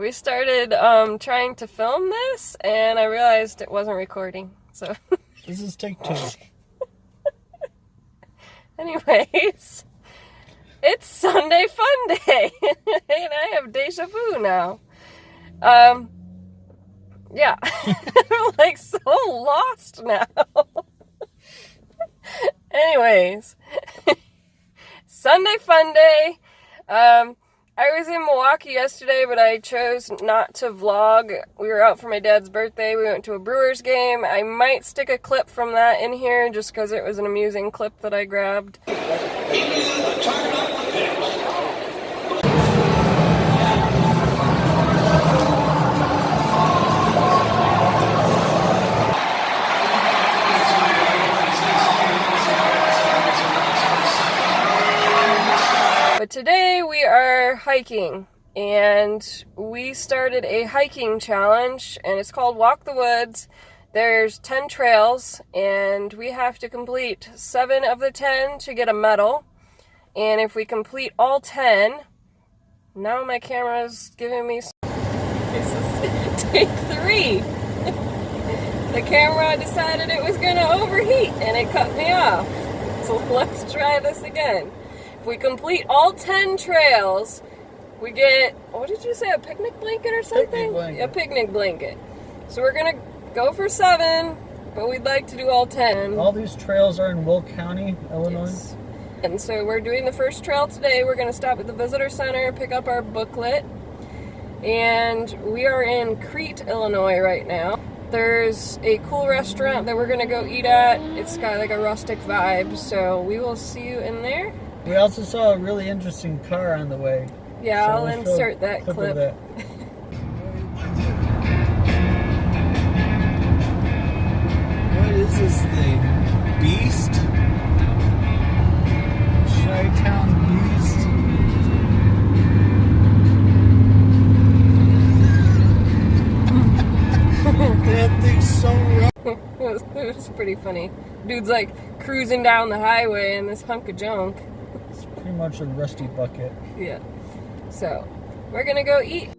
We started trying to film this, and I realized it wasn't recording. So this is take 2. Anyways, it's Sunday Fun Day, and I have deja vu now. Yeah, I'm like so lost now. Anyways, Sunday Fun Day. I was in Milwaukee yesterday, but I chose not to vlog. We were out for my dad's birthday. We went to a Brewers game. I might stick a clip from that in here just because it was an amusing clip that I grabbed. But today we are hiking, and we started a hiking challenge, and it's called Walk the Woods. There's 10 trails, and we have to complete 7 of the 10 to get a medal. And if we complete all 10, now my camera's giving me take 3. The camera decided it was going to overheat, and it cut me off. So let's try this again. If we complete all 10 trails, we get, what did you say, a picnic blanket or something? A picnic blanket. So we're going to go for 7, but we'd like to do all 10. All these trails are in Will County, Illinois. Yes. And so we're doing the first trail today. We're going to stop at the visitor center, pick up our booklet. And we are in Crete, Illinois right now. There's a cool restaurant that we're going to go eat at. It's got like a rustic vibe, so we will see you in there. We also saw a really interesting car on the way. Yeah, so I'll insert that clip. That. What is this thing? Beast? Chi-Town Beast? That thing's so rough. It was pretty funny. Dude's like cruising down the highway in this hunk of junk. It's pretty much a rusty bucket. Yeah. So, we're gonna go eat.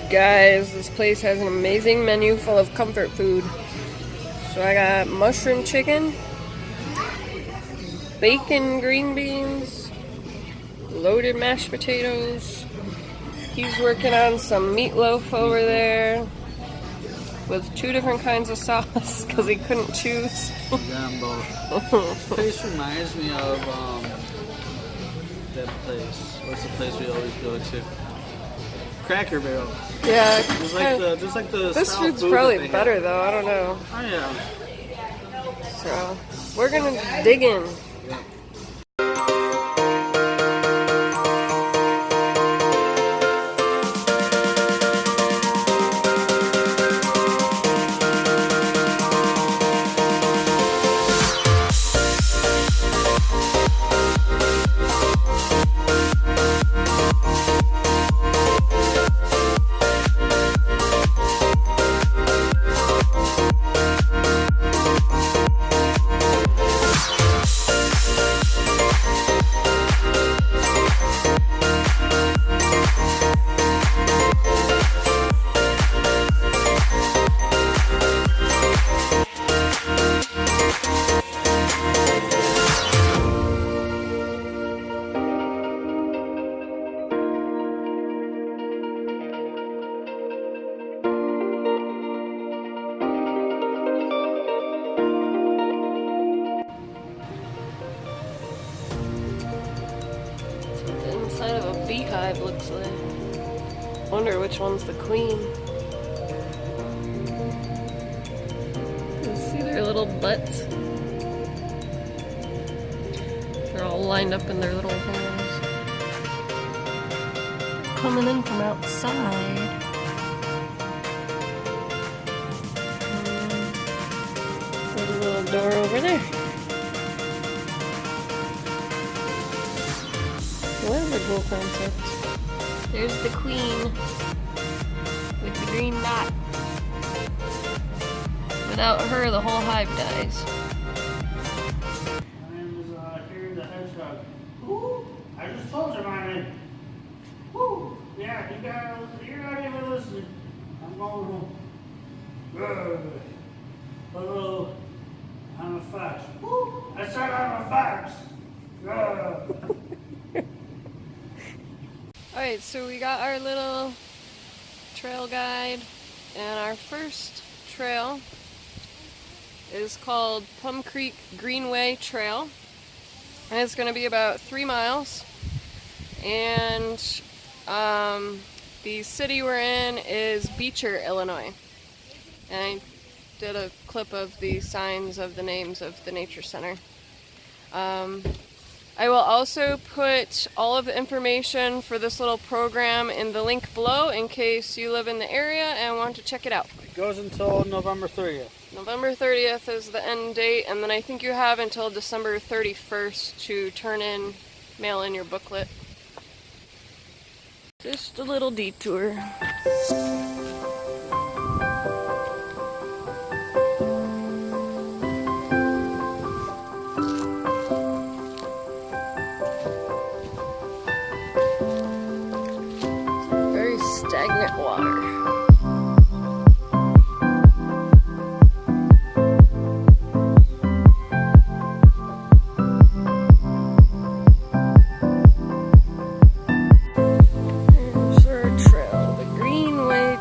Guys, this place has an amazing menu full of comfort food. So I got mushroom chicken, bacon green beans, loaded mashed potatoes. He's working on some meatloaf over there with 2 different kinds of sauce because he couldn't choose. Yeah, both. This place reminds me of that place. What's the place we always go to? Cracker Barrel. Yeah. Just like the this food's probably better though, I don't know. Oh yeah. So we're gonna dig in. Yeah. hive looks like. Wonder which one's the queen. You can see their little butts. They're all lined up in their little holes. Coming in from outside. There's a little door over there. What is a cool concept? There's the queen with the green dot. Without her, the whole hive dies. My name is Harry the Hedgehog. Woo! I just told you my name. Woo! Yeah, you're not even listening. I'm going home. Hello. I'm a fox. Woo! I said I'm a fox. Alright, so we got our little trail guide, and our first trail is called Plumb Creek Greenway Trail, and it's going to be about 3 miles, and the city we're in is Beecher, Illinois, and I did a clip of the signs of the names of the nature center. I will also put all of the information for this little program in the link below in case you live in the area and want to check it out. It goes until November 30th. November 30th is the end date, and then I think you have until December 31st to mail in your booklet. Just a little detour. Stagnant water. There's our trail, the Greenway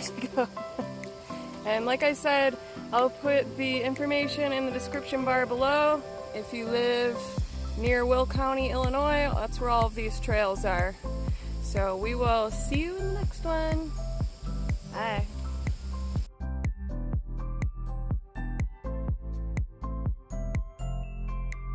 to go. And like I said, I'll put the information in the description bar below. If you live near Will County, Illinois, that's where all of these trails are. So we will see you in the next one.